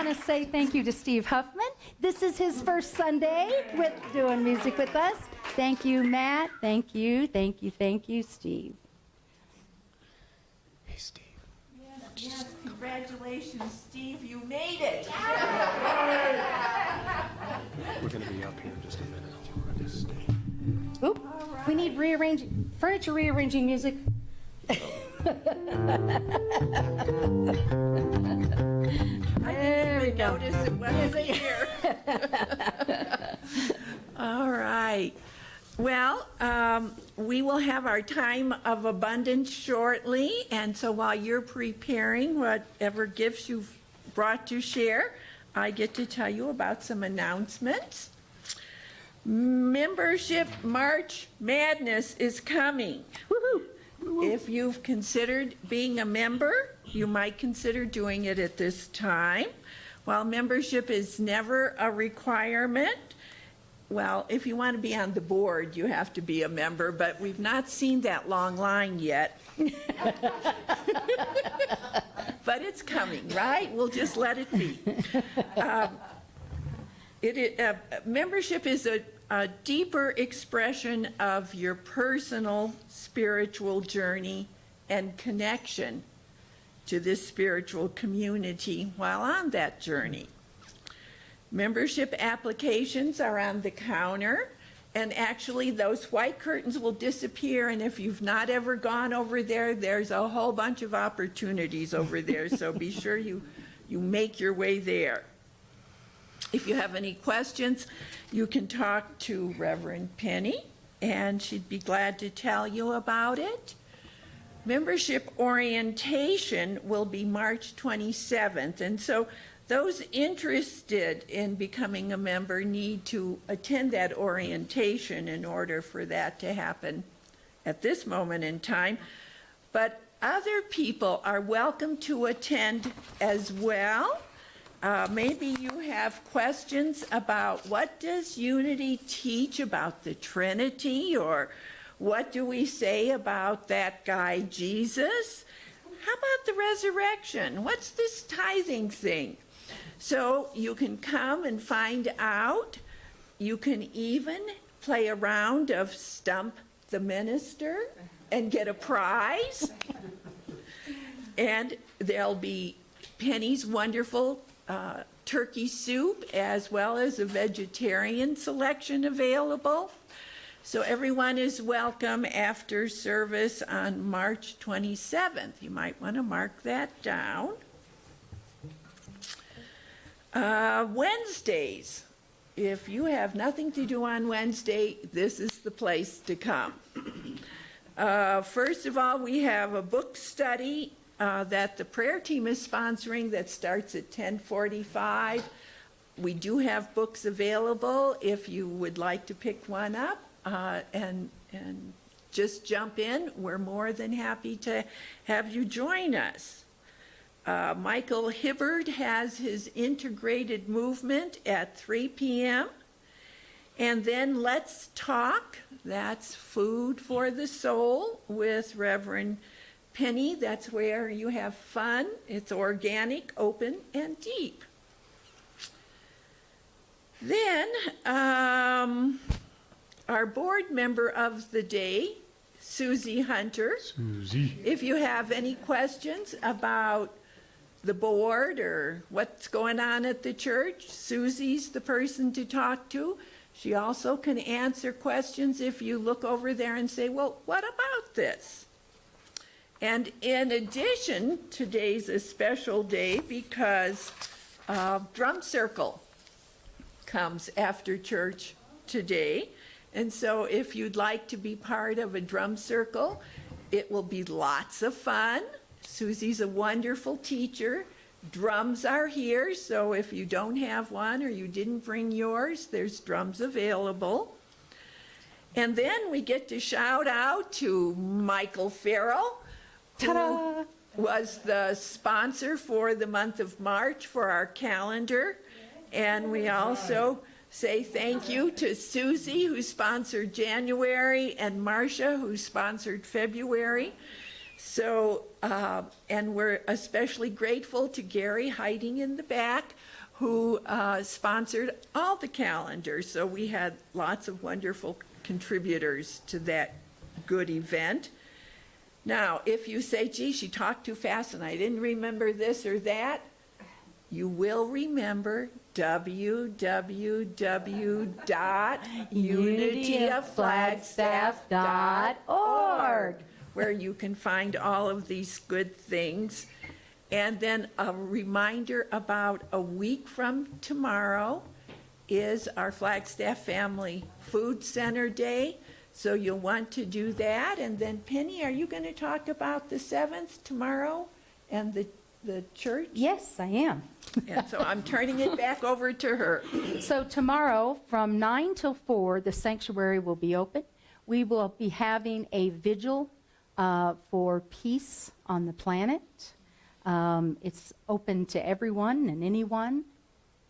want to say thank you to Steve Huffman. This is his first Sunday with doing music with us. Thank you, Matt. Thank you, Steve. Hey, Steve. Yes, congratulations, Steve, you made it. We're going to be up here in just a minute if you want to just stay. Oop, we need furniture rearranging music. I didn't even notice it wasn't here. All right. Well, we will have our time of abundance shortly, and so while you're preparing whatever gifts you've brought to share, I get to tell you about some announcements. Membership March Madness is coming. Woohoo! If you've considered being a member, you might consider doing it at this time. While membership is never a requirement, well, if you want to be on the board, you have to be a member, but we've not seen that long line yet. But it's coming, right? We'll just let it be. Membership is a deeper expression of your personal spiritual journey and connection to this spiritual community while on that journey. Membership applications are on the counter, and actually those white curtains will disappear, and if you've not ever gone over there, there's a whole bunch of opportunities over there, so be sure you make your way there. If you have any questions, you can talk to Reverend Penny, and she'd be glad to tell you about it. Membership orientation will be March 27th, and so those interested in becoming a member need to attend that orientation in order for that to happen at this moment in time. But other people are welcome to attend as well. Maybe you have questions about what does unity teach about the Trinity, or what do we say about that guy Jesus? How about the resurrection? What's this tithing thing? So you can come and find out. You can even play a round of Stump the Minister and get a prize. And there'll be Penny's wonderful turkey soup, as well as a vegetarian selection available. So everyone is welcome after service on March 27th. You might want to mark that down. Wednesdays. If you have nothing to do on Wednesday, this is the place to come. First of all, we have a book study that the prayer team is sponsoring that starts at 10:45. We do have books available if you would like to pick one up and just jump in. We're more than happy to have you join us. Michael Hibbard has his integrated movement at 3 p.m. And then Let's Talk, that's Food for the Soul with Reverend Penny. That's where you have fun. It's organic, open, and deep. Then our board member of the day, Susie Hunter. Susie. If you have any questions about the board or what's going on at the church, Susie's the person to talk to. She also can answer questions if you look over there and say, well, what about this? And in addition, today's a special day because Drum Circle comes after church today. And so if you'd like to be part of a drum circle, it will be lots of fun. Susie's a wonderful teacher. Drums are here, so if you don't have one or you didn't bring yours, there's drums available. And then we get to shout out to Michael Farrell, who was the sponsor for the month of March for our calendar. And we also say thank you to Susie, who sponsored January, and Marcia, who sponsored February. So, and we're especially grateful to Gary hiding in the back, who sponsored all the calendars. So we had lots of wonderful contributors to that good event. Now, if you say, gee, she talked too fast and I didn't remember this or that, you will remember www.unityofflagstaff.org, where you can find all of these good things. And then a reminder about a week from tomorrow is our Flagstaff Family Food Center Day. So you'll want to do that. And then Penny, are you going to talk about the 7th tomorrow and the church? Yes, I am. And so I'm turning it back over to her. So tomorrow from 9 till 4, the sanctuary will be open. We will be having a vigil for peace on the planet. It's open to everyone and anyone.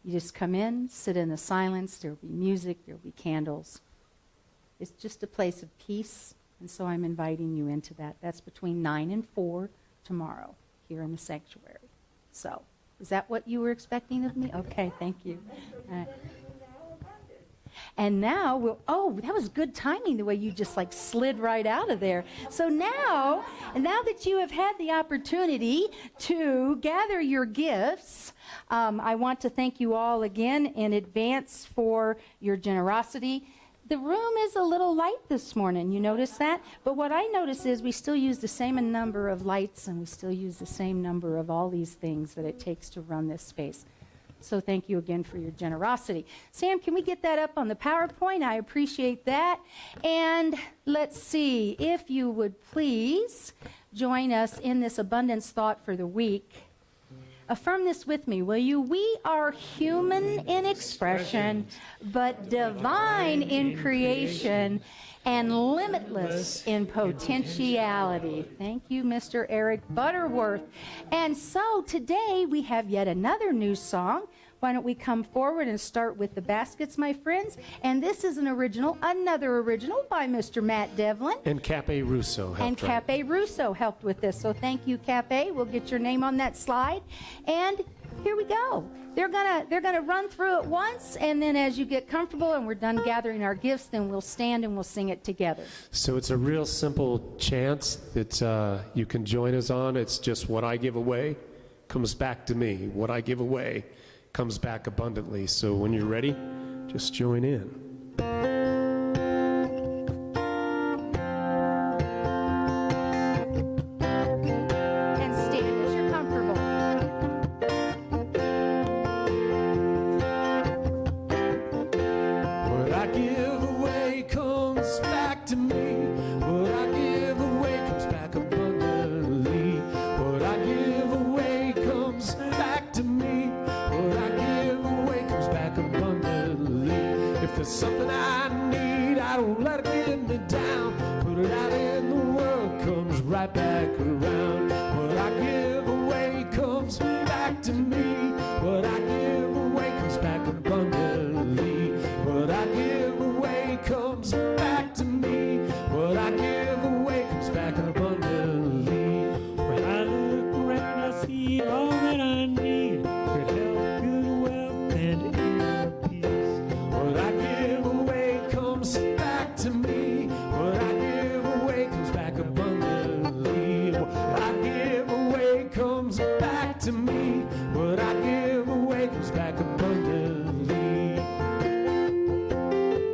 You just come in, sit in the silence. There will be music. There will be candles. It's just a place of peace, and so I'm inviting you into that. That's between 9 and 4 tomorrow here in the sanctuary. So, is that what you were expecting of me? Okay, thank you. And now, that was good timing, the way you just like slid right out of there. So now that you have had the opportunity to gather your gifts, I want to thank you all again in advance for your generosity. The room is a little light this morning. You notice that? But what I notice is we still use the same number of lights and we still use the same number of all these things that it takes to run this space. So thank you again for your generosity. Sam, can we get that up on the PowerPoint? I appreciate that. And let's see, if you would please join us in this abundance thought for the week. Affirm this with me, will you? We are human in expression, but divine in creation and limitless in potentiality. Thank you, Mr. Eric Butterworth. And so today we have yet another new song. Why don't we come forward and start with the baskets, my friends? And this is another original by Mr. Matt Devlin. And Cape Russo helped. And Cape Russo helped with this. So thank you, Cape. We'll get your name on that slide. And here we go. They're gonna run through it once, and then as you get comfortable and we're done gathering our gifts, then we'll stand and we'll sing it together. So it's a real simple chant that you can join us on. It's just what I give away comes back to me. What I give away comes back abundantly. So when you're ready, just join in. Something I need, I don't let it get me down. Put it out in the world, comes right back around. What I give away comes back to me. What I give away comes back abundantly. What I give away comes back to me. What I give away comes back abundantly. When I look around, I see all that I need. Good health, good wealth, and inner peace. What I give away comes back to me. What I give away comes back abundantly. What I give away comes back to me. What I give away comes back abundantly. What I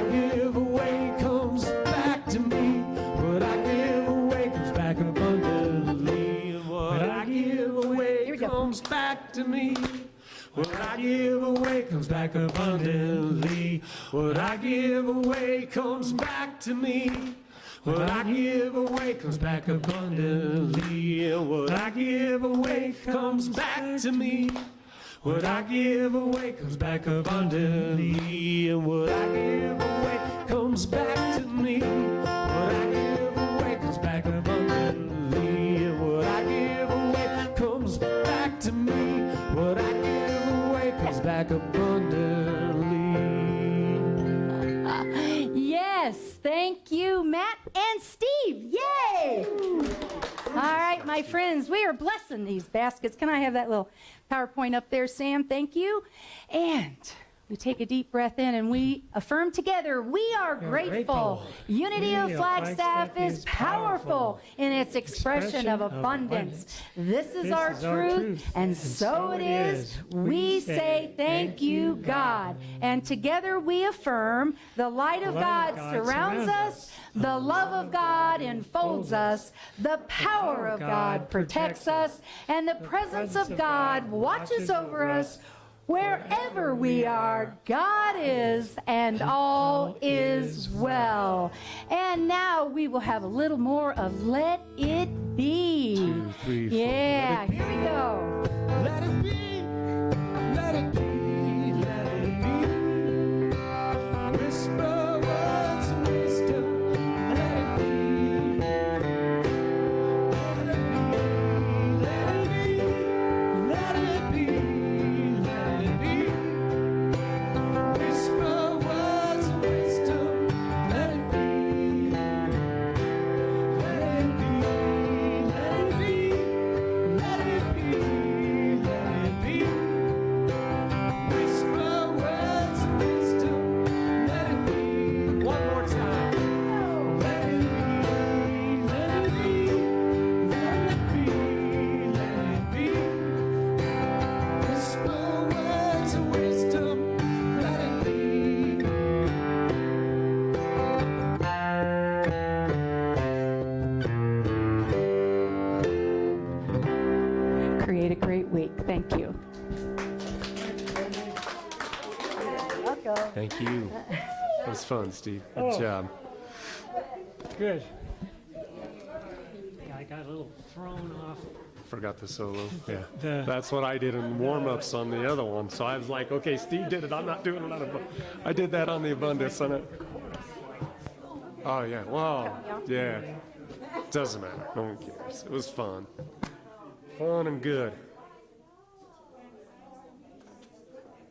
give away comes back to me. What I give away comes back abundantly. What I give away comes back to me. What I give away comes back abundantly. What I give away comes back to me. What I give away comes back abundantly. What I give away comes back to me. What I give away comes back abundantly. And what I give away comes back to me. What I give away comes back abundantly. And what I give away comes back Yes, thank you, Matt and Steve. Yay! All right, my friends, we are blessing these baskets. Can I have that little PowerPoint up there, Sam? Thank you. And we take a deep breath in and we affirm together, we are grateful. Unity of Flagstaff is powerful in its expression of abundance. This is our truth, and so it is. We say thank you, God. And together we affirm, the light of God surrounds us, the love of God enfolds us, the power of God protects us, and the presence of God watches over us. Wherever we are, God is, and all is well. And now we will have a little more of Let It Be. 2, 3, 4. Yeah, here we go. Let it be, let it be, let it be. Whisper words of wisdom, let it be. Let it be, let it be, let it be, let it be. Whisper words of wisdom, let it be. Let it be, let it be, let it be, let it be. Whisper words of wisdom, let it be. One more time. Let it be, let it be, let it be, let it be. Whisper words of wisdom, let it be. Create a great week. Thank you. Thank you. It was fun, Steve. Good job. Good. Yeah, I got a little thrown off. Forgot the solo. Yeah. The- That's what I did in warm-ups on the other one. So I was like, okay, Steve did it. I'm not doing it on the. I did that on the abundance on it. Oh, yeah. Wow. Yeah. Doesn't matter. No one cares. It was fun. Fun and good.